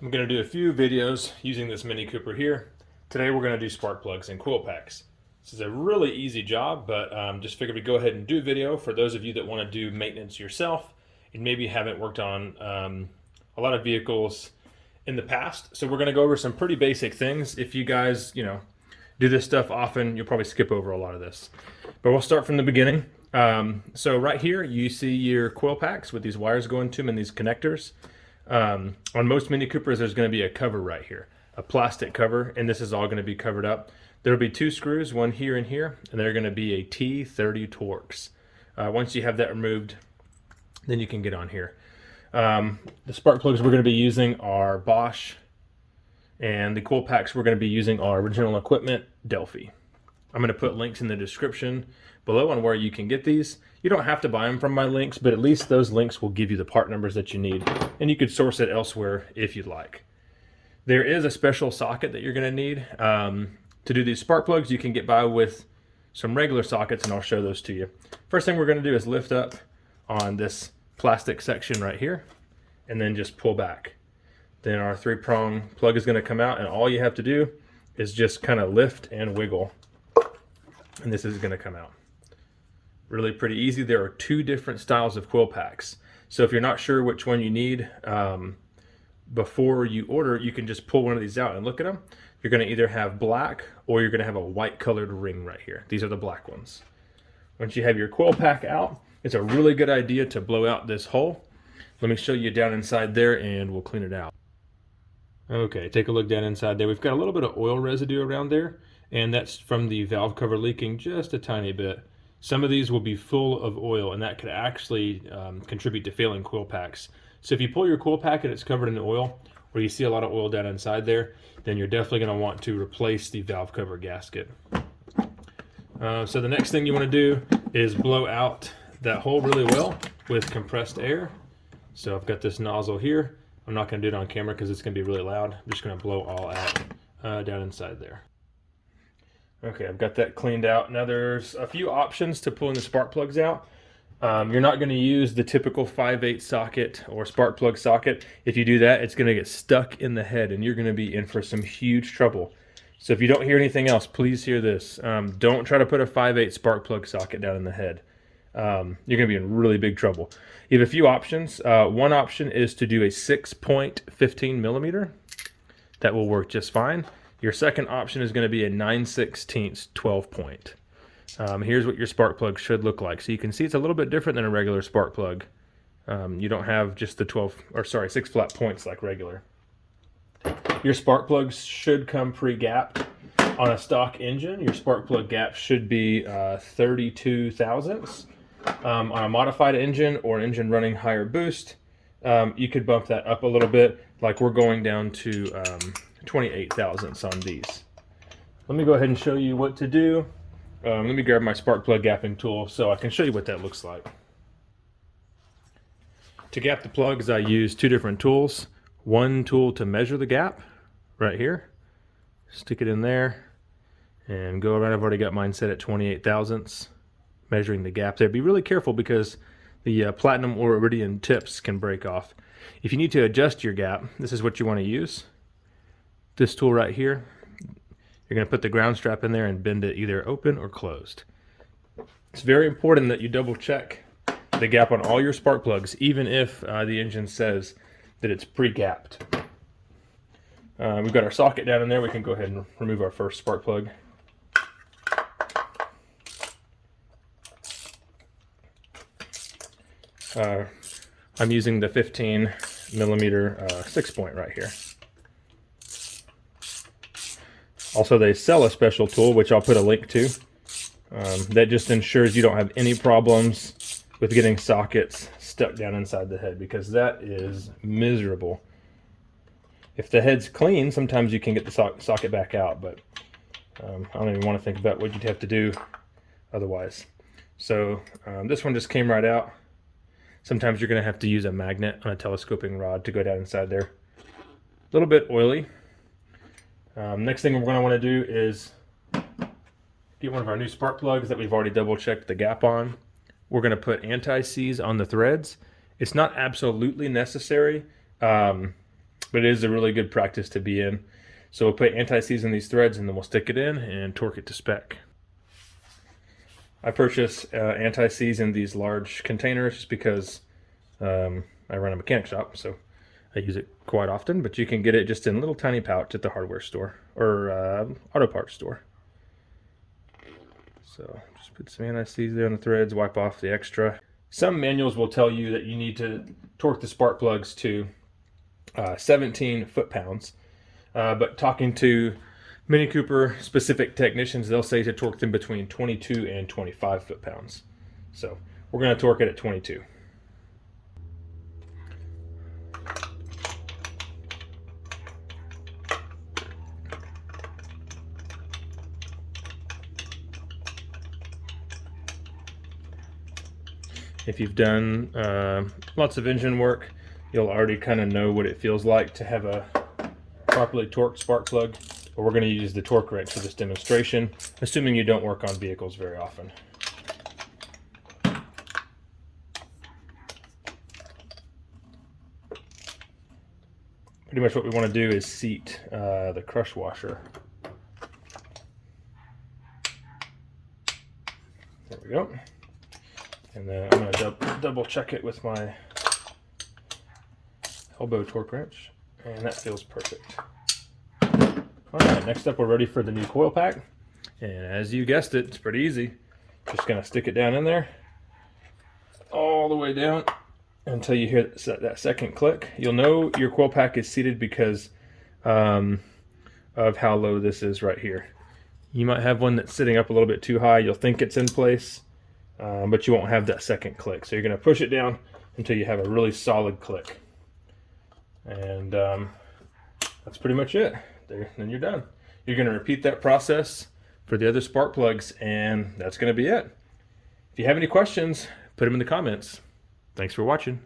I'm going to do a few videos using this Mini Cooper here. Today we're going to do spark plugs and coil packs. This is a really easy job, but just figured we'd go ahead and do a video for those of you that want to do maintenance yourself and maybe haven't worked on a lot of vehicles in the past. So we're going to go over some pretty basic things. If you guys, do this stuff often, you'll probably skip over a lot of this. But we'll start from the beginning. So right here, you see your coil packs with these wires going to them and these connectors. On most Mini Coopers, there's going to be a cover right here, a plastic cover, and this is all going to be covered up. There'll be two screws, one here and here, and they're going to be a T30 Torx. Once you have that removed, then you can get on here. The spark plugs we're going to be using are Bosch, and the coil packs we're going to be using are original equipment, Delphi. I'm going to put links in the description below on where you can get these. You don't have to buy them from my links, but at least those links will give you the part numbers that you need, and you could source it elsewhere if you'd like. There is a special socket that you're going to need. To do these spark plugs, you can get by with some regular sockets, and I'll show those to you. First thing we're going to do is lift up on this plastic section right here, and then just pull back. Then our 3-prong plug is going to come out, and all you have to do is just kind of lift and wiggle, and this is going to come out. Really pretty easy. There are two different styles of coil packs. So if you're not sure which one you need, before you order, you can just pull one of these out and look at them. You're going to either have black or you're going to have a white colored ring right here. These are the black ones. Once you have your coil pack out, it's a really good idea to blow out this hole. Let me show you down inside there and we'll clean it out. Okay, take a look down inside there. We've got a little bit of oil residue around there, and that's from the valve cover leaking just a tiny bit. Some of these will be full of oil, and that could actually contribute to failing coil packs. So if you pull your coil pack and it's covered in oil, or you see a lot of oil down inside there, then you're definitely going to want to replace the valve cover gasket. So the next thing you want to do is blow out that hole really well with compressed air. So I've got this nozzle here. I'm not going to do it on camera because it's going to be really loud. I'm just going to blow all out down inside there. Okay, I've got that cleaned out. Now there's a few options to pulling the spark plugs out. You're not going to use the typical 5/8 socket or spark plug socket. If you do that, it's going to get stuck in the head and you're going to be in for some huge trouble. So if you don't hear anything else, please hear this. Don't try to put a 5/8 spark plug socket down in the head. You're going to be in really big trouble. You have a few options. One option is to do a 6-point 15 millimeter. That will work just fine. Your second option is going to be a 9/16 12 point. Here's what your spark plug should look like. So you can see it's a little bit different than a regular spark plug. You don't have just the 6 flat points like regular. Your spark plugs should come pre-gapped. On a stock engine, your spark plug gap should be 32 thousandths. On a modified engine or an engine running higher boost, you could bump that up a little bit, like we're going down to 28 thousandths on these. Let me go ahead and show you what to do. Let me grab my spark plug gapping tool so I can show you what that looks like. To gap the plugs, I use two different tools. One tool to measure the gap, right here. Stick it in there and go around. I've already got mine set at 28 thousandths, measuring the gap there. Be really careful because the platinum or iridium tips can break off. If you need to adjust your gap, this is what you want to use. This tool right here, you're going to put the ground strap in there and bend it either open or closed. It's very important that you double check the gap on all your spark plugs, even if the engine says that it's pre-gapped. We've got our socket down in there. We can go ahead and remove our first spark plug. I'm using the 15 millimeter 6-point right here. Also, they sell a special tool, which I'll put a link to, that just ensures you don't have any problems with getting sockets stuck down inside the head, because that is miserable. If the head's clean, sometimes you can get the socket back out, but I don't even want to think about what you'd have to do otherwise. So this one just came right out. Sometimes you're going to have to use a magnet on a telescoping rod to go down inside there. A little bit oily. Next thing we're going to want to do is get one of our new spark plugs that we've already double checked the gap on. We're going to put anti-seize on the threads. It's not absolutely necessary, but but it is a really good practice to be in. So we'll put anti-seize in these threads, and then we'll stick it in and torque it to spec. I purchase anti-seize in these large containers just because I run a mechanic shop, so I use it quite often, but you can get it just in a little tiny pouch at the hardware store or auto parts store. So just put some anti-seize there on the threads, wipe off the extra. Some manuals will tell you that you need to torque the spark plugs to 17 foot-pounds, but talking to Mini Cooper specific technicians, they'll say to torque them between 22 and 25 foot-pounds. So we're going to torque it at 22. If you've done lots of engine work, you'll already kind of know what it feels like to have a properly torqued spark plug. But we're going to use the torque wrench for this demonstration, assuming you don't work on vehicles very often. Pretty much what we want to do is seat the crush washer. There we go. And then I'm going to double check it with my elbow torque wrench, and that feels perfect. Alright, next up we're ready for the new coil pack. And as you guessed it, it's pretty easy. Just going to stick it down in there, all the way down until you hear that second click. You'll know your coil pack is seated because of how low this is right here. You might have one that's sitting up a little bit too high. You'll think it's in place, but you won't have that second click. So you're going to push it down until you have a really solid click. And that's pretty much it. Then you're done. You're going to repeat that process for the other spark plugs, and that's going to be it. If you have any questions, put them in the comments. Thanks for watching.